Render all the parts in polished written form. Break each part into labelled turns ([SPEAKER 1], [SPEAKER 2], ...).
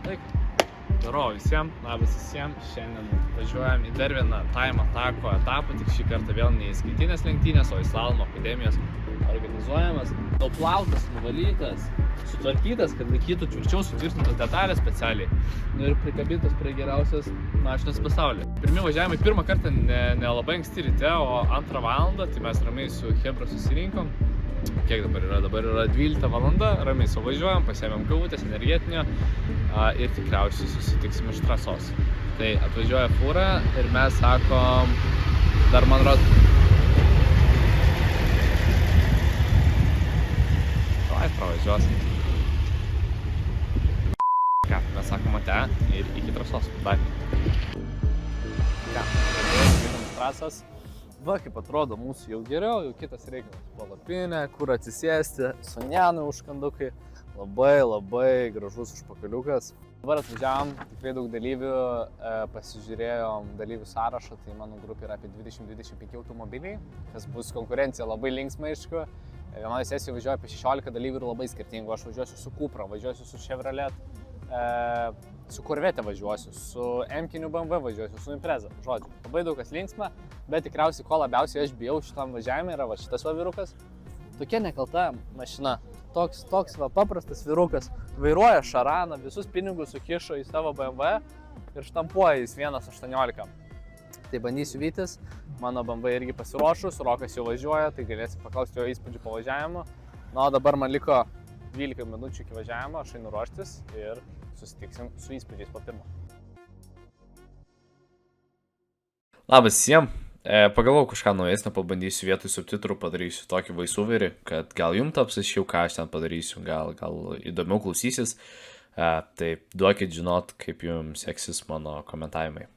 [SPEAKER 1] Daro visiems, labas visiems, šiandien važiuojam į dar vieną Time Attacko etapą, tik šį kartą vėl ne į skaitinės lenktynės, o į Slalomo akademijos organizuojamas, nuplautas, nuvalytas, sutvarkytas, kad laikytų tvirčiau sutvirtintos detalės specialiai ir prikabintas prie geriausios mašinos pasaulyje. Pirmi važiavimai pirmą kartą ne labai anksti ryte, o 2 valandą, tai mes ramiai su Hebra susirinkom. Kiek dabar yra? Dabar yra 12 valanda, ramiai suvažiuojam, pasiėmėm kavutės, energetinio ir tikriausiai susitiksim iš trasos. Tai atvažiuoja fūra ir mes sakom, dar man rodo... Davai pravažiuosim. Ką, mes sakom ate ir iki trasos. Davai. Ką, kitam trasos. Va, kaip atrodo mūsų jau geriau, jau kitas reikalas. Palapinė, kur atsisėsti, sonianai užkandukai. Labai gražus užpakaliukas. Dabar atvažiavom, tikrai daug dalyvių, pasižiūrėjom dalyvių sąrašą, tai mano grupė yra apie 20-25 automobiliai, kas bus konkurencija labai linksma, aišku. Vienoje sesijoje važiuoja apie 16 dalyvių ir labai skirtingų. Aš važiuosiu su Cupra, važiuosiu su Chevrolet, su Corvette važiuosiu, su M-kiniu BMW važiuosiu, su Impreza. Žodžiu, labai daug kas linksma, bet tikriausiai ko labiausiai aš bijau šitam važiavimui yra va šitas va vyrukas. Tokia nekalta mašina. Toks va paprastas vyrukas vairuoja šaraną, visus pinigus sukišo į savo BMW ir štampuoja jis 1.18. Tai bandysiu vytis, mano BMW irgi pasiruošus, Rokas jau važiuoja, tai galėsim paklausti jo įspūdžių po važiavimo. Na, o dabar man liko 12 minučių iki važiavimo, aš einu ruoštis ir susitiksim su įspūdžiais po pirmo. Labas visiems! Pagalvojau kažką naujesnio, pabandysiu vietoj subtitrų, padarysiu tokį voiceoverį, kad gal jums taps aiškiau, ką aš ten padarysiu, gal įdomiau klausysis. Tai duokit žinot, kaip jums seksis mano komentavimai.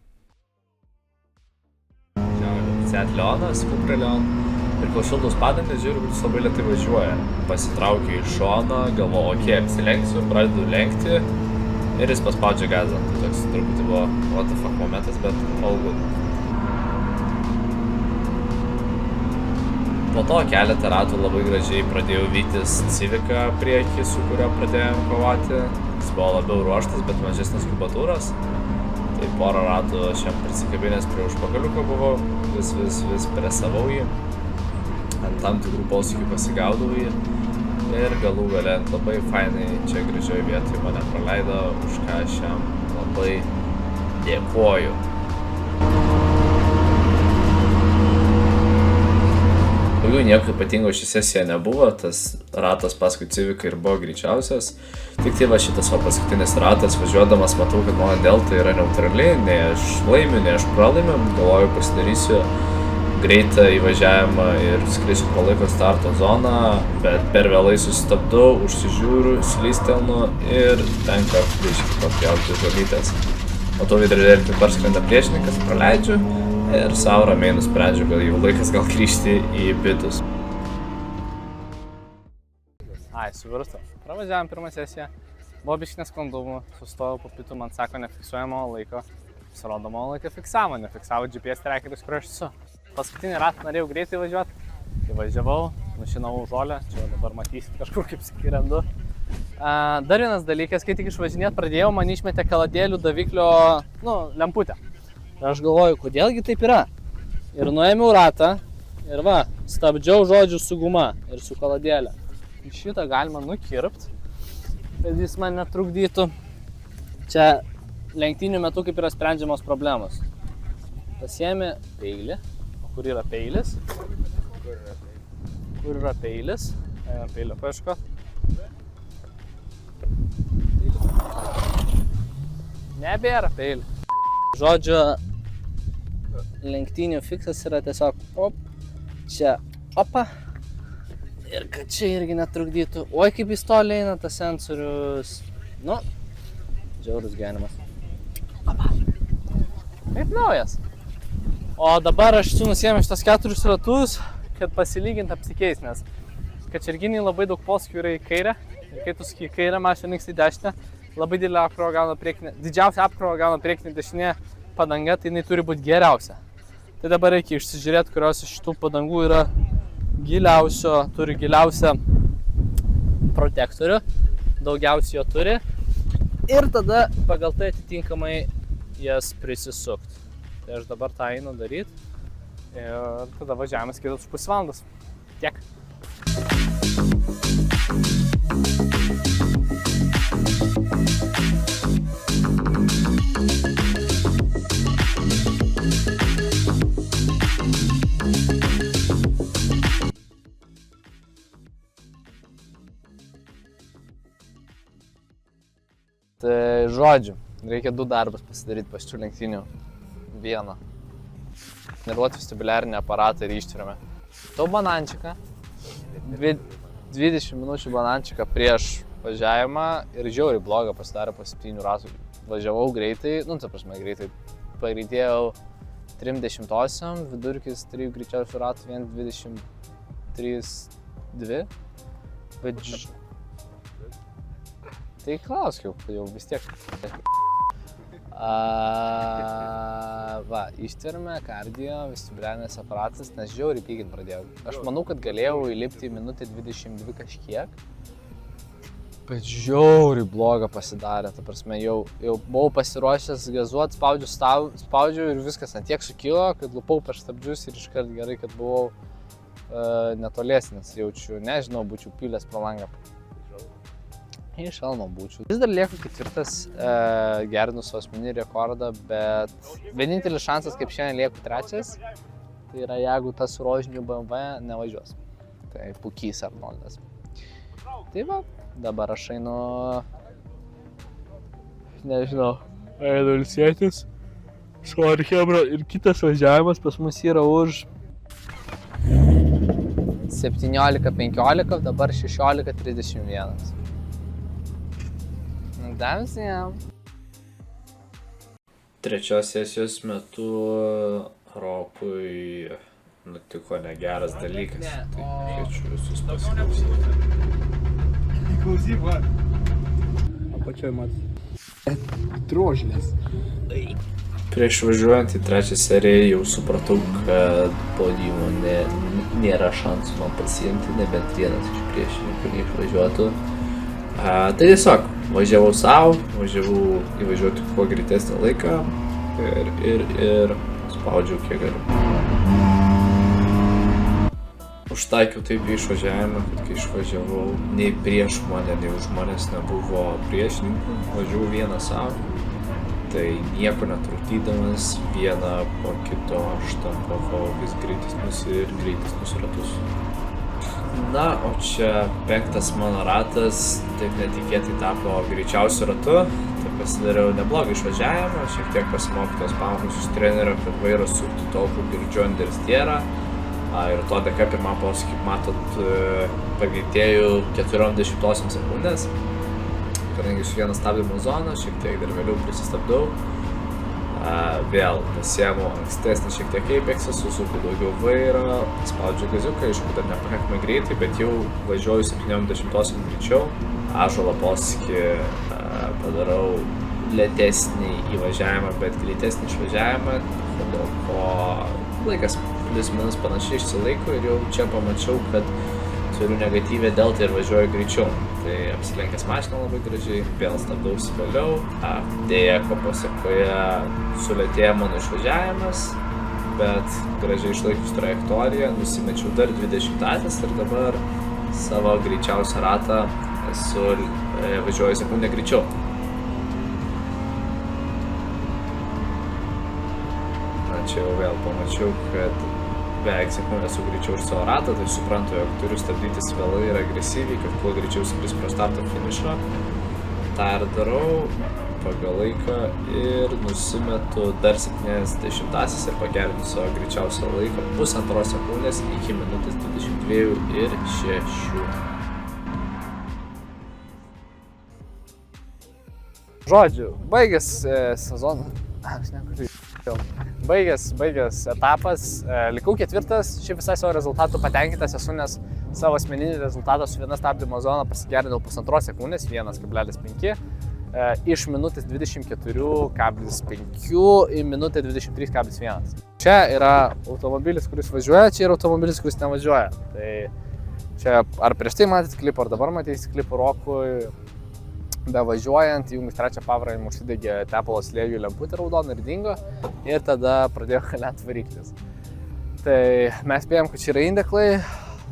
[SPEAKER 1] Seat Leonas, Cupra Leon. Ir kol šiltos padangės žiūriu, kad jis labai lėtai važiuoja. Pasitraukiu iš šono, galvoju, okei, apsilenksiu, pradedu lenkti ir jis paspaudžia gazą. Tai toks truputį buvo what the fuck momentas, bet all good. Po to keletą ratų labai gražiai pradėjau vytis Civicą priekį, su kurio pradėjom kovoti. Jis buvo labiau ruoštas, bet mažesnės kubatūros. Tai porą ratų aš jam prisikabinęs prie užpakaliuko buvau, vis presavau jį. Ant tam tikrų posūkių pasigaudau jį. Ir galų gale labai fainai čia gražioje vietoje mane praleido, už ką aš jam labai dėkoju. Daugiau nieko ypatingo ši sesija nebuvo, tas ratas paskui Civiką ir buvo greičiausias. Tik tai va šitas va paskutinis ratas, važiuodamas matau, kad mano delta yra neutrali, nei aš laimiu, nei aš pralaimiu. Galvoju, pasidarysiu greitą įvažiavimą ir skrisiu pro laiko starto zoną, bet per vėlai susistabdau, užsižiūriu, slystelnu ir tenka biškį papjauti žolytės. Matau vidurėlį parskrenda priešininkas, praleidžiu. Ir savo ramiai nusprendžiu, kad jau laikas gal grįžti į pitus. Suvirsta. Pravažiavam pirmą sesiją. Buvo biškį nesklandumų. Sustojau po pitų, man sako, nefiksuoja mano laiko. Pasirodo, mano laiką fiksavo. Nefiksavo GPS trackeris, kur aš esu. Paskutinį ratą norėjau greitai važiuoti. Tai važiavau, nušinau žolę. Čia dabar matysit kažkur kaip skirendu. Dar vienas dalykas, kai tik išvažinėt pradėjau, man išmetė kaladėlių daviklio, lemputę. Ir aš galvoju, kodėlgi taip yra. Ir nuėmiau ratą ir va, stabdžiau žodžiu su guma ir su kaladėlė. Šitą galima nukirpt, kad jis man netrukdytų. Čia lenktynių metu kaip yra sprendžiamos problemos. Pasiėmė peilį. O kur yra peilis? Kur yra peilis? Einam peilio paieškot. Nebėra peilio. Žodžiu, lenktynių fiksas yra tiesiog čia opa ir kad čia irgi netrukdytų. Oi, kaip jis toli eina tas sensorius. Žiaurus gyvenimas. Opa. Kaip naujas. O dabar aš nusiėmė šitas 4 ratus, kad pasilygint apsikeis, nes kačerginiai labai daug posūkių yra į kairę. Ir kai tu suki į kairę, mašina linksta į dešinę. Labai didelė apkrova gauna priekinė. Didžiausia apkrova gauna priekinė dešinė padanga, tai jinai turi būti geriausia. Tai dabar reikia išsižiūrėti, kurios iš šitų padangų yra turi giliausią protektorių. Daugiausiai jo turi. ir tada pagal tai atitinkamai jas prisisukt. Tai aš dabar tą einu daryti ir tada važiavimas kitas už pusvalandos. Tiek. Tai žodžiu, reikia 2 darbus pasidaryti pas šių lenktynių. Vieną. Nervuoti vestibuliarinį aparatą ir ištvermę. Tau banančiką, 20 minučių banančiką prieš važiavimą ir žiauriai blogą pasidarė po 7 ratų. Važiavau greitai, ta prasme greitai, pagreitėjau 30-osiom, vidurkis 3 greičiausių ratų 1.23.2. Bet tai klausk jau vis tiek. Ištvermė, kardio, vestibuliarinis aparatas, nes žiauriai pykint pradėjau. Aš manau, kad galėjau įlipti į minutę 22 kažkiek, bet žiauriai blogą pasidarė. Ta prasme, jau buvau pasiruošęs gazuot, spaudžiu ir viskas ant tiek sukilo, kad lupau per stabdžius ir iškart gerai, kad buvau netolesnis, jaučiu, nežinau, būčiau pylęs pro langą. Iš šalmo būčiau. Vis dar lieku 4, gerinu savo asmeninį rekordą, bet vienintelis šansas, kaip šiandien lieku 3, tai yra jeigu tas rožinių BMW nevažiuos. Tai Pukys Arnoldas. Tai va, dabar aš einu, nežinau, einu ilsėtis, sorry chebra, ir kitas važiavimas pas mus yra už 17:15, dabar 16:31. Damsijam. Trečios sesijos metu Rokui nutiko negeras dalykas. Tai kviečiu visus pasiklausyti.
[SPEAKER 2] Klausyk, va. Apačioj matas. Drožlės.
[SPEAKER 1] Prieš važiuojant į 3 seriją jau supratau, kad podiumo nėra šansų man pasiimti, nebent vienas iš priešininkų neišvažiuotų. Tai tiesiog važiavau savo, važiavau įvažiuoti kuo greitesnį laiką ir spaudžiau kiek galiu. Užtaikiau taip į išvažiavimą, kad kai išvažiavau, nei prieš mane, nei už manęs nebuvo priešininkų, važiavau vieną savo, tai nieko netrukdydamas, vieną po kito štampavau vis greitesnius ir greitesnius ratus. Na, o čia 5 mano ratas, taip netikėtai tapo greičiausiu ratu, tai pasidariau neblogą išvažiavimą, šiek tiek pasimokiau tos pamokas iš trenerio, kad vairas suktų tol, kol girdžiu understierą. Ir to dėka pirmą posūkį, kaip matot, pagreitėjau 0,4 sekundės, kadangi iš vieną stabdymo zoną, šiek tiek dar vėliau prisistabdau. Vėl pasiėmu ankstesnį šiek tiek apexą, susuku daugiau vairą, spaudžiu gaziuką, aišku, dar nepakankamai greitai, bet jau važiuoju 70 greičiau. Ąžuolo posūkį padarau lėtesnį įvažiavimą, bet greitesnį išvažiavimą, dėl ko laikas plius minus panašiai išsilaiko ir jau čia pamačiau, kad turiu negatyvę deltą ir važiuoju greičiau. Tai apsilenkęs mašiną labai gražiai, vėl stabdausi vėliau. Dėja, ko pasekoje sulėtėjo mano išvažiavimas, bet gražiai išlaikius trajektoriją, nusimečiau dar 20-atis ir dabar savo greičiausią ratą važiuoju sekundę greičiau. Čia jau vėl pamačiau, kad beveik sekundę sugreičiau už savo ratą, tai suprantu, jog turiu stabdytis vėlai ir agresyviai, kad kuo greičiau skrist prie starto finišo. tą ir darau pagal laiką ir nusimetu dar 70-asis ir pagerinu savo greičiausią laiką 1,5 sekundės iki minutės 22 ir 6. Žodžiu, baigęs sezoną, baigęs etapas, likau 4, šiaip visai savo rezultatų patenkintas esu, nes savo asmeninį rezultatą su viena stabdymo zona pasigerinau 1,5 sekundės, 1,5 iš minutės 24,5 į minutę 23,1. Čia yra automobilis, kuris važiuoja, čia yra automobilis, kuris nevažiuoja. Tai čia ar prieš tai matėt klipą, ar dabar matėte klipą Rokui. Bevažiuojant, įjungus trečią pavarą, jam užsidegė tepalo slėgių lemputė raudona ir dingo. Ir tada pradėjo kalent variklis. Tai mes spėjom, kad čia yra indeklai,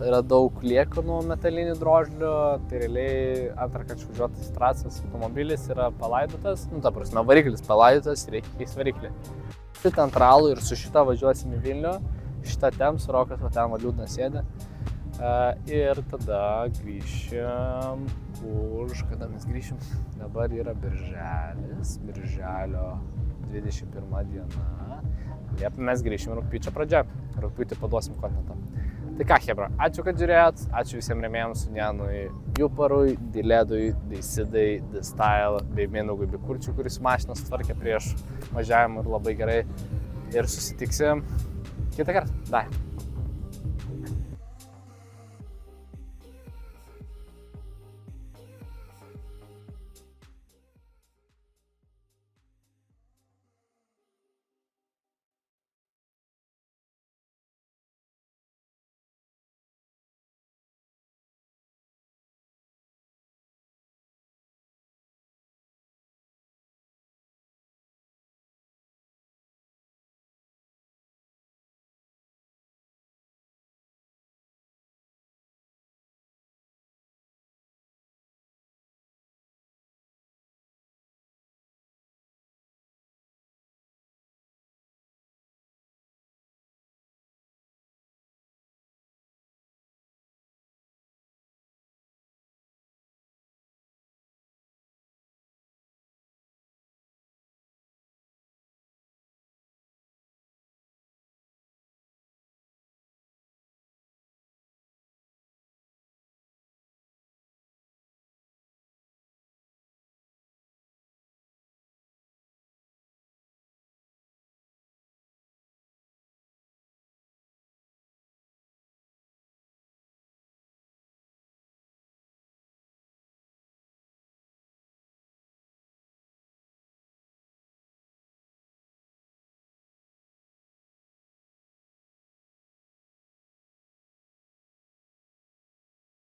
[SPEAKER 1] yra daug liekanų metalinių drožlių, tai realiai antrąkart išvažiuotas trasas automobilis yra palaidotas, ta prasme, variklis palaidotas, reikia keisti variklį. Šitą ant ralų ir su šitą važiuosim į Vilnių, šitą temps, Rokas, o ten liūdna sėdė. Ir tada grįšim, kada mes grįšim? Dabar yra birželio 21 diena. Liepą mes grįšim rugpjūčio pradžia, rugpjūtį paduosim kontentą. Tai ką, chebra, ačiū, kad žiūrėjot, ačiū visiems rėmėjams, Sunjanui, Juparui, Diledui, Deisidai, D-Style, bei Mindaugui Bikurčiui, kuris mašiną sutvarkė prieš važiavimą ir labai gerai. Ir susitiksim kitą kartą. Bye.